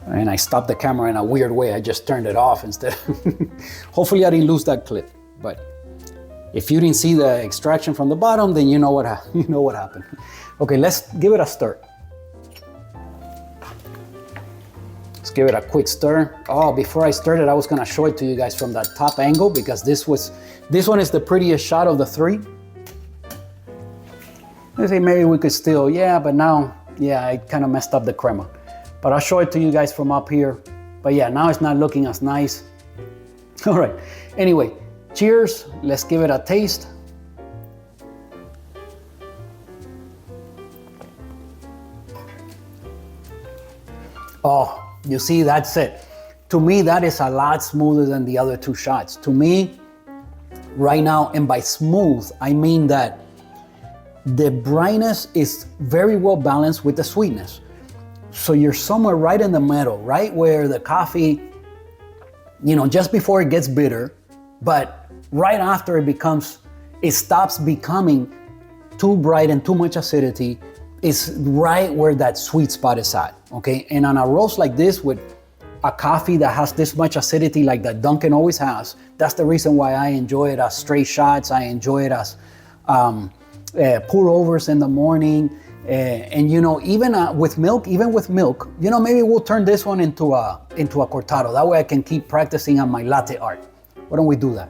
And I stopped the camera in a weird way. I just turned it off instead. Hopefully I didn't lose that clip. But if you didn't see the extraction from the bottom, then you know what happened. Okay, let's give it a stir. Let's give it a quick stir. Oh, before I stirred it, I was gonna show it to you guys from that top angle because this one is the prettiest shot of the 3. Let's say maybe we could still, yeah, but now, yeah, I kind of messed up the crema. But I'll show it to you guys from up here. But yeah, now it's not looking as nice. All right, anyway, cheers. Let's give it a taste. Oh, you see, that's it. To me, that is a lot smoother than the other two shots. To me, right now, and by smooth, I mean that the brightness is very well balanced with the sweetness. So you're somewhere right in the middle, right where the coffee, just before it gets bitter, but right after it stops becoming too bright and too much acidity, is right where that sweet spot is at, okay? And on a roast like this with a coffee that has this much acidity like that Dunkin' always has, that's the reason why I enjoy it as straight shots. I enjoy it as pour overs in the morning. And even with milk, maybe we'll turn this one into a cortado. That way I can keep practicing on my latte art. Why don't we do that?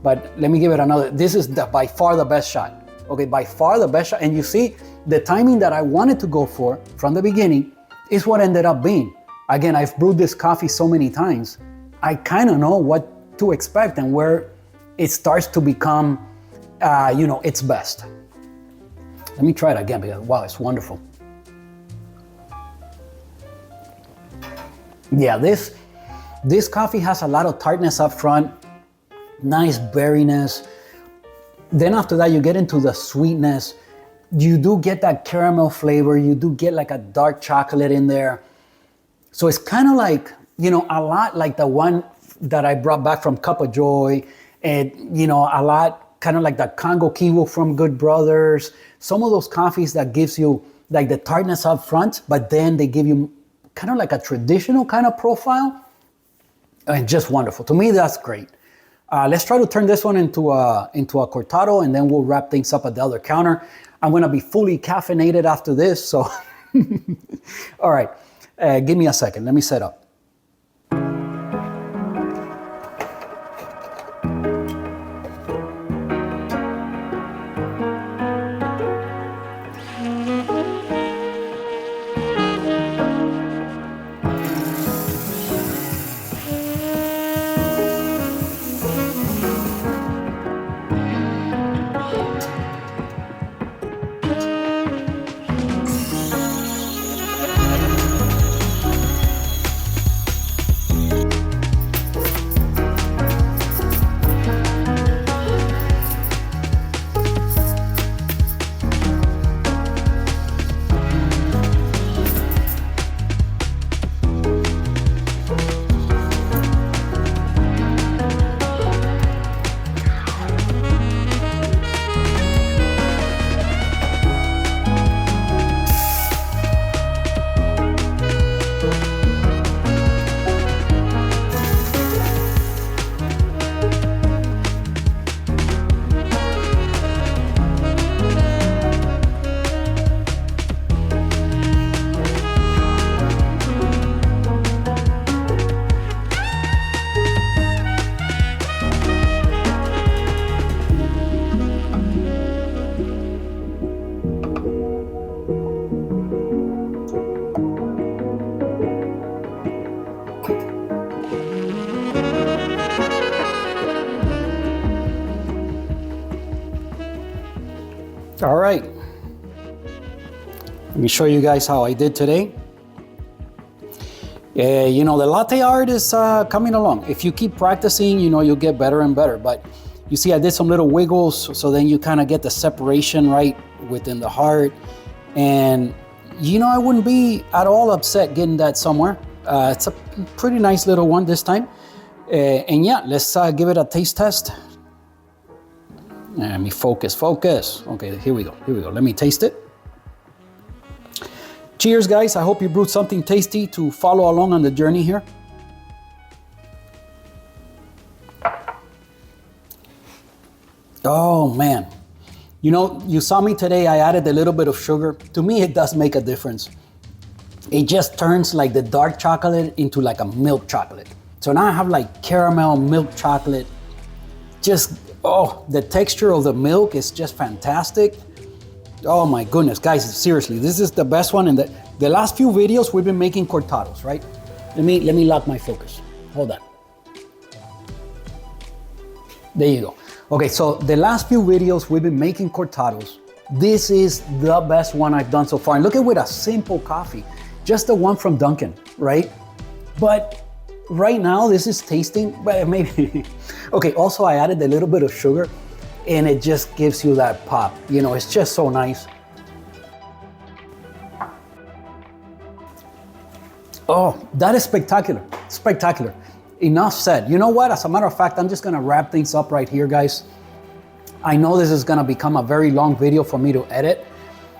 But let me give it another. This is by far the best shot. Okay, by far the best shot. And you see, the timing that I wanted to go for from the beginning is what ended up being. Again, I've brewed this coffee so many times. I kind of know what to expect and where it starts to become, its best. Let me try it again because, wow, it's wonderful. Yeah, this coffee has a lot of tartness up front, nice berryness. Then after that, you get into the sweetness. You do get that caramel flavor. You do get like a dark chocolate in there. So it's kind of like, a lot like the one that I brought back from Cup of Joy, and, a lot kind of like the Congo Kiwo from Good Brothers. Some of those coffees that gives you like the tartness up front, but then they give you kind of like a traditional kind of profile, and just wonderful. To me, that's great. Let's try to turn this one into a cortado, and then we'll wrap things up at the other counter. I'm gonna be fully caffeinated after this, so. All right, give me a second, let me set up. All right, let me show you guys how I did today. The latte art is coming along. If you keep practicing, you'll get better and better. But you see, I did some little wiggles, so then you kind of get the separation right within the heart. And I wouldn't be at all upset getting that somewhere. It's a pretty nice little one this time. And yeah, let's give it a taste test. Let me focus. Okay, here we go. Let me taste it. Cheers, guys. I hope you brewed something tasty to follow along on the journey here. Oh, man. You saw me today, I added a little bit of sugar. To me, it does make a difference. It just turns like the dark chocolate into like a milk chocolate. So now I have like caramel milk chocolate. The texture of the milk is just fantastic. Oh my goodness, guys, seriously, this is the best one. In the last few videos, we've been making cortados, right? Let me lock my focus. Hold on. There you go. Okay, so the last few videos we've been making cortados. This is the best one I've done so far. And look at with a simple coffee, just the one from Dunkin', right? But right now this is tasting, but maybe, okay, also I added a little bit of sugar and it just gives you that pop. You know, it's just so nice. Oh, that is spectacular, spectacular. Enough said. You know what? As a matter of fact, I'm just gonna wrap things up right here, guys. I know this is gonna become a very long video for me to edit.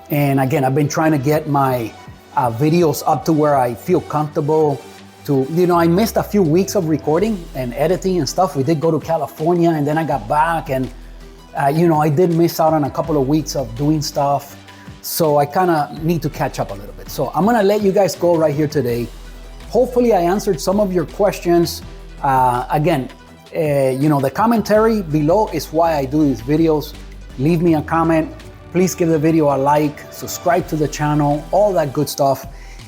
And again, I've been trying to get my videos up to where I feel comfortable to, you know, I missed a few weeks of recording and editing and stuff. We did go to California and then I got back and, you know, I did miss out on a couple of weeks of doing stuff. So I kind of need to catch up a little bit. So I'm gonna let you guys go right here today. Hopefully I answered some of your questions. Again, you know, the commentary below is why I do these videos. Leave me a comment. Please give the video a like, subscribe to the channel, all that good stuff.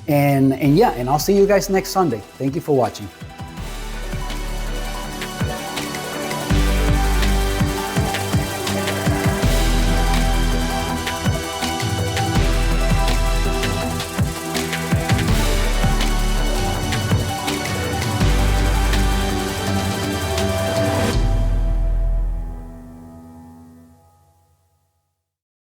And yeah, and I'll see you guys next Sunday. Thank you for watching.